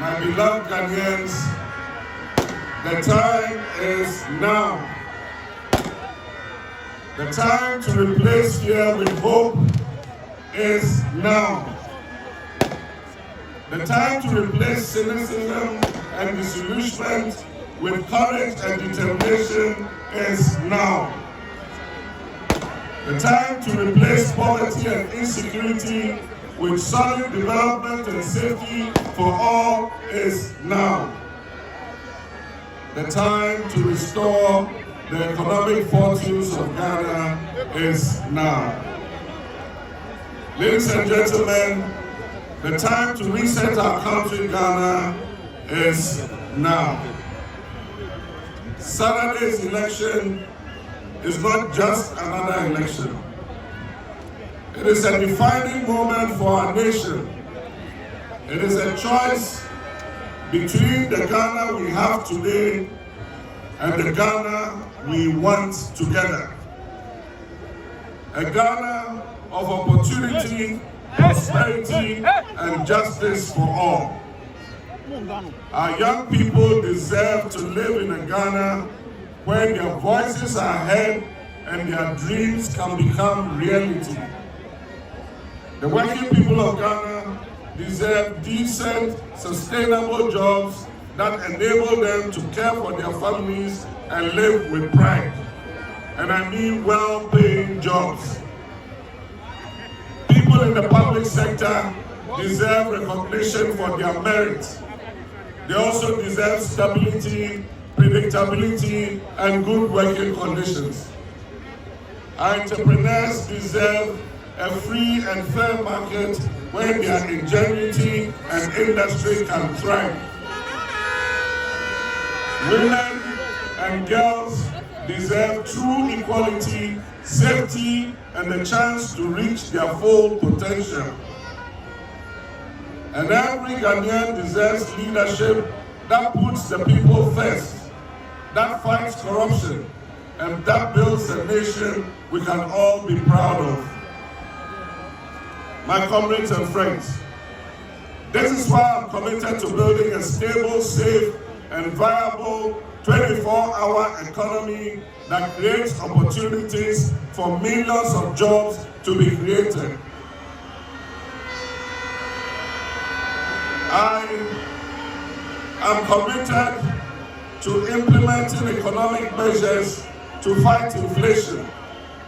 My beloved Ghanaians, the time is now. The time to replace fear with hope is now. The time to replace cynicism and disillusionment with courage and determination is now. The time to replace poverty and insecurity with solid development and safety for all is now. The time to restore the economic fortunes of Ghana is now. Ladies and gentlemen, the time to reset our country, Ghana, is now. Saturday's election is not just another election. It is a defining moment for our nation. It is a choice between the Ghana we have today and the Ghana we want together. A Ghana of opportunity, prosperity, and justice for all. Our young people deserve to live in a Ghana where their voices are heard and their dreams can become reality. The working people of Ghana deserve decent, sustainable jobs that enable them to care for their families and live with pride. And I mean well-paying jobs. People in the public sector deserve recognition for their merit. They also deserve stability, predictability, and good working conditions. Our entrepreneurs deserve a free and fair market where their ingenuity and industry can thrive. Women and girls deserve true equality, safety, and the chance to reach their full potential. And every Ghanaian deserves leadership that puts the people first, that fights corruption, and that builds a nation we can all be proud of. My comrades and friends, this is why I'm committed to building a stable, safe, and viable 24-hour economy that creates opportunities for millions of jobs to be created. I am committed to implementing economic measures to fight inflation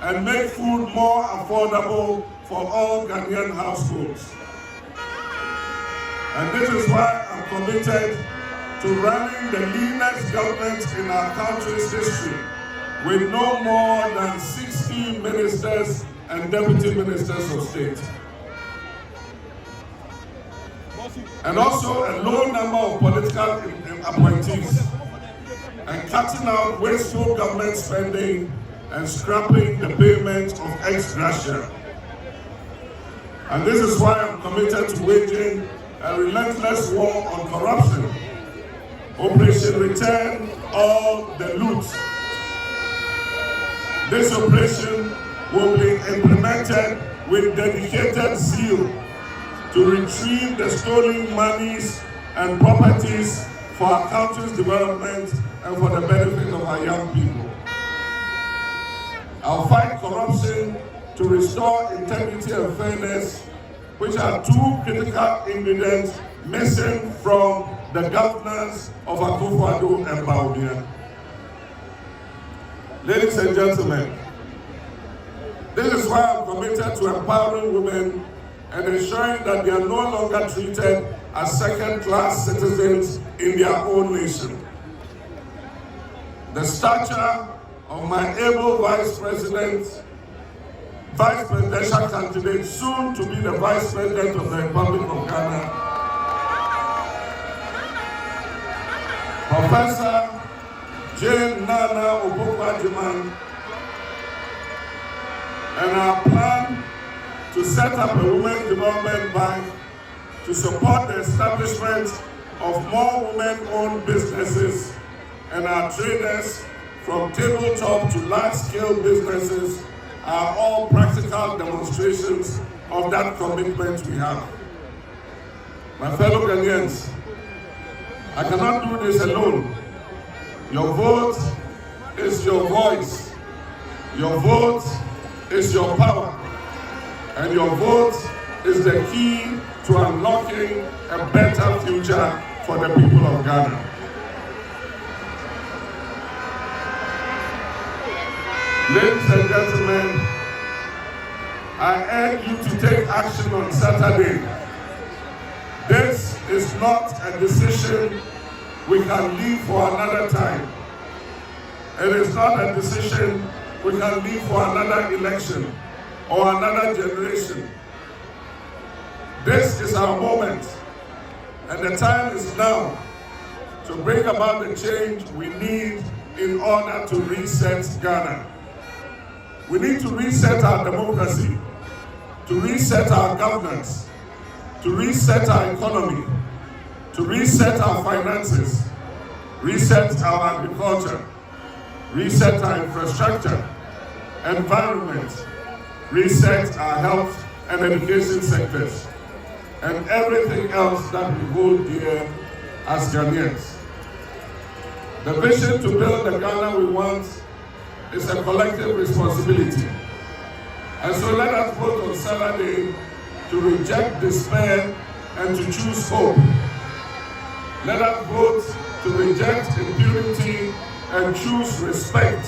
and make food more affordable for all Ghanaian households. And this is why I'm committed to running the leanest government in our country's history, with no more than 60 ministers and deputy ministers of state. And also a low number of political appointees, and cutting out wasteful government spending and scrapping the payment of ex gratia. And this is why I'm committed to waging a relentless war on corruption. Operation Return All the Loot. This operation will be implemented with dedicated zeal to retrieve the stolen monies and properties for our country's development and for the benefit of our young people. I'll fight corruption to restore integrity and fairness, which are two critical ingredients missing from the governance of Akufo-Addo and Bawumia. Ladies and gentlemen, this is why I'm committed to empowering women and ensuring that they are no longer treated as second-class citizens in their own nation. The stature of my able vice presidential candidate, soon to be the Vice President of the Republic of Ghana, Professor Jane Nana Opoku-Agyeman, and our plan to set up a Women's Development Bank to support the establishment of more women-owned businesses and our traders from tabletop to large-scale businesses are all practical demonstrations of that commitment we have. My fellow Ghanaians, I cannot do this alone. Your vote is your voice. Your vote is your power. And your vote is the key to unlocking a better future for the people of Ghana. Ladies and gentlemen, I urge you to take action on Saturday. This is not a decision we can leave for another time. It is not a decision we can leave for another election or another generation. This is our moment, and the time is now to bring about the change we need in order to reset Ghana. We need to reset our democracy, to reset our governance, to reset our economy, to reset our finances, reset our agriculture, reset our infrastructure, environment, reset our health and education sectors, and everything else that we hold dear as Ghanaians. The vision to build the Ghana we want is a collective responsibility. And so let us vote on Saturday to reject despair and to choose hope. Let us vote to reject impunity and choose respect.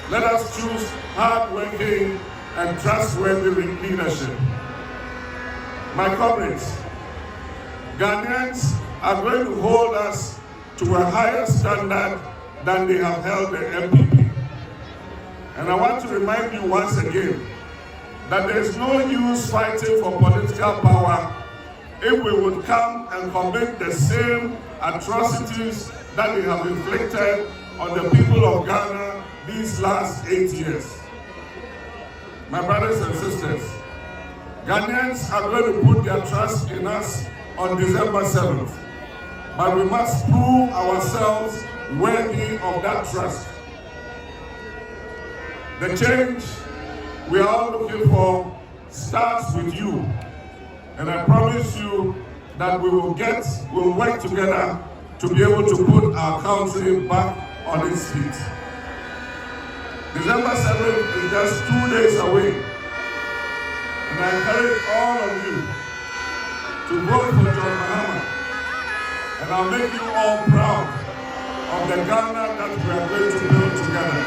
Let us choose hard-working and trustworthy leadership. My comrades, Ghanaians are going to hold us to a higher standard than they have held the MPP. And I want to remind you once again that there is no use fighting for political power if we would come and commit the same atrocities that they have inflicted on the people of Ghana these last 8 years. My brothers and sisters, Ghanaians are going to put their trust in us on December 7th, but we must prove ourselves worthy of that trust. The change we are all looking for starts with you, and I promise you that we will work together to be able to put our country back on its feet. December 7th is just 2 days away, and I encourage all of you to vote for John Mahama, and I'll make you all proud of the Ghana that we are going to build together.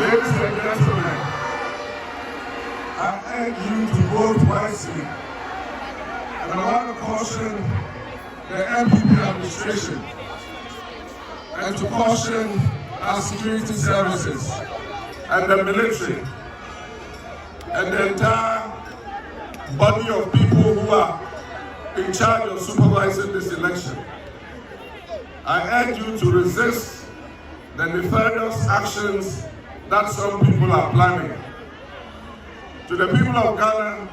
Ladies and gentlemen, I urge you to vote wisely, and I want to caution the MPP administration and to caution our security services and the military and the entire body of people who are in charge of supervising this election. I urge you to resist the nefarious actions that some people are planning. To the people of Ghana,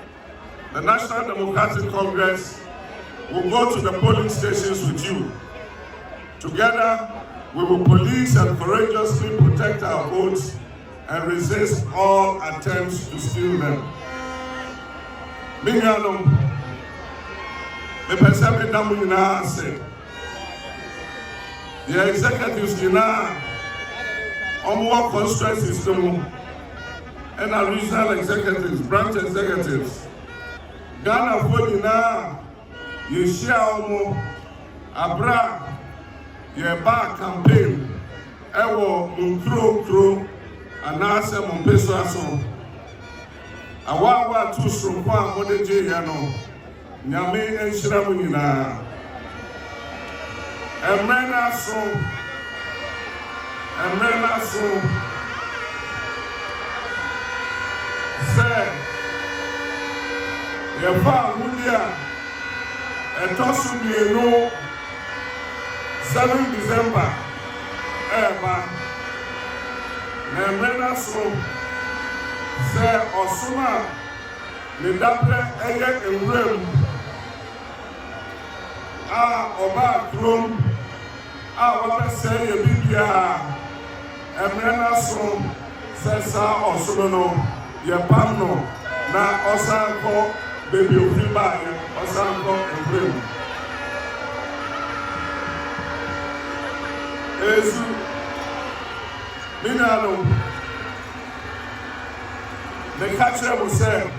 the National Democratic Congress will go to the polling stations with you. Together, we will police and courageously protect our votes and resist all attempts to steal them. Minyanum, the person that said, the executives Omwa constituency system and our regional executives, branch executives. Ghana for na Yeshia Omo Abra Yeba campaign Ewo Munkro Anase Mumpeso Aso Awawa tu Srunkwa Modeje Yano Nyame Enshiramu Nyina Emena so say Yeba Mudia Etosu Mieno 7 December Eba Emena so say Osuma Nidabre Eye Ewrem Oba Krum, what say a Bibia, a Menaso, Sessa or Solono, Yapano, na Osanko, baby Ufiba, Osanko and Brim. Ezu, Minano, the catcher will say,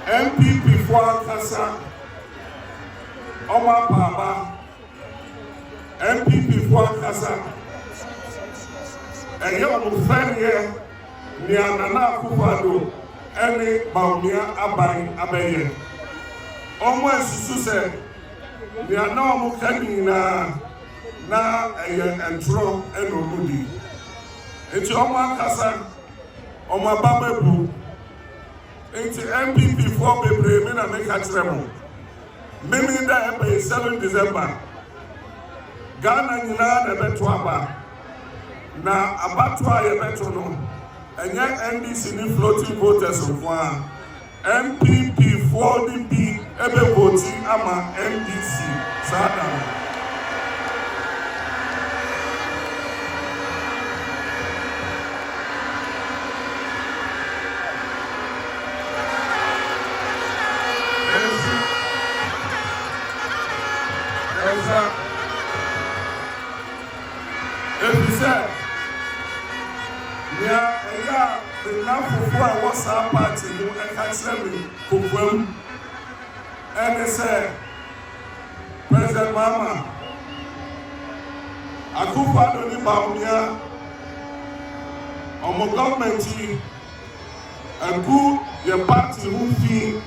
MPP for Kasa. Oma Baba, MPP for Kasa, and your friend here, Nianana Kupado, any Baumia Abaye. Almost Susan, Niano Mukanina, na and Tro and Omudi. It's Oma Kasa, Oma Babu, it's MPP for Baby, and make a tremor. Mimi da ebe 7 December Ghana nyina na beto aba na abato a yebeto no enye NDC ni floating voters kwa MPP 40B ebe voti ama NDC sada If you said, yeah, the now what's our party, you can't tell me who and they said, President Mahama, I could find only Baumia on my government, a good your party who feel,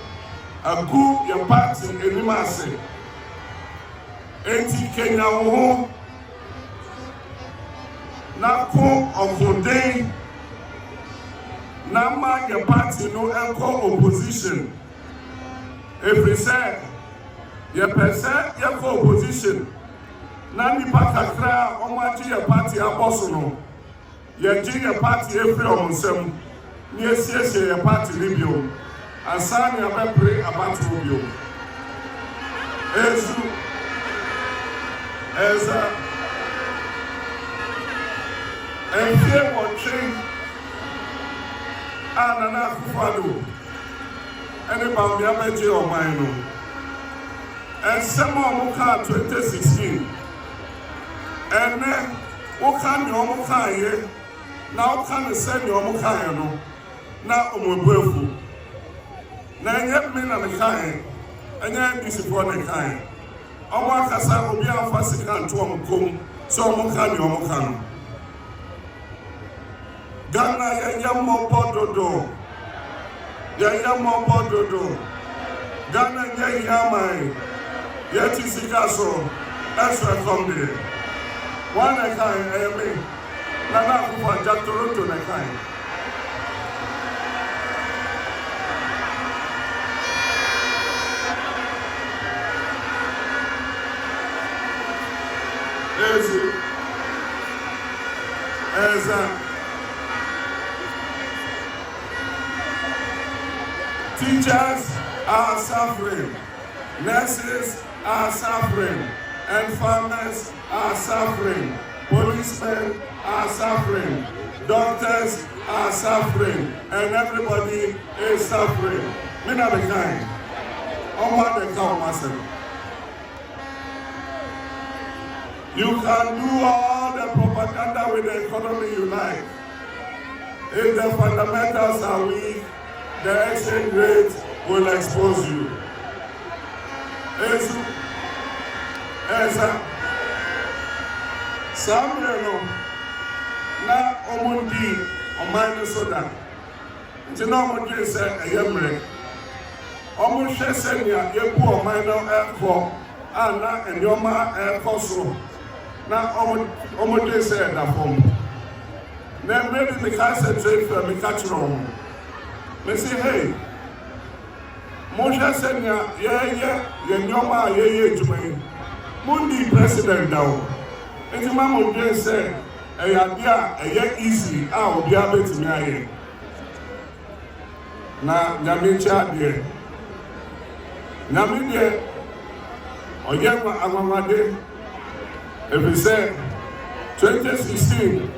a good your party in the mass. Enti Kenya ho na ko okunde na ma your party no enko opposition if we say your person your opposition na nipa kakra omaji your party aboso no your your party every onsem ni esiesie your party libio asani abepre about libio ezu as and here watching Anana Kufado and about the Ameji or Mino and some Muka 2016 and then what can your Muka here now can send your Muka now Umubu now yet men are the kind and then this is for the kind. Our Kasa will be our first can to Omukum, so Mukan Yomukan. Ghana Yamo Pododo, Yamo Pododo, Ghana Yamai, Yatisikaso, Ezra Combi. One I can, me, Nana Kupa Jatoro to the kind. Teachers are suffering, nurses are suffering, and farmers are suffering, policemen are suffering, doctors are suffering, and everybody is suffering. Mina the kind. Oma the cow master. You can do all the propaganda with the economy you like. If the fundamentals are weak, the exchange rate will expose you. Samuel, na omundi omani soda. Nti na omundi se eyemre. Omu hwese nia yebu omani no ekọ ana enyoma ekọ so. Na omundi se da fom. Na maybe me concentrate for me catch wrong. Me say hey. Mo hwese nia ye nyoma ye ejumai. Mundi president dawo. Enti mama dey say eya easy a obi abetimi aye. Na nyame cha de. Nyame de Oyewa Amamade, if we say 2016,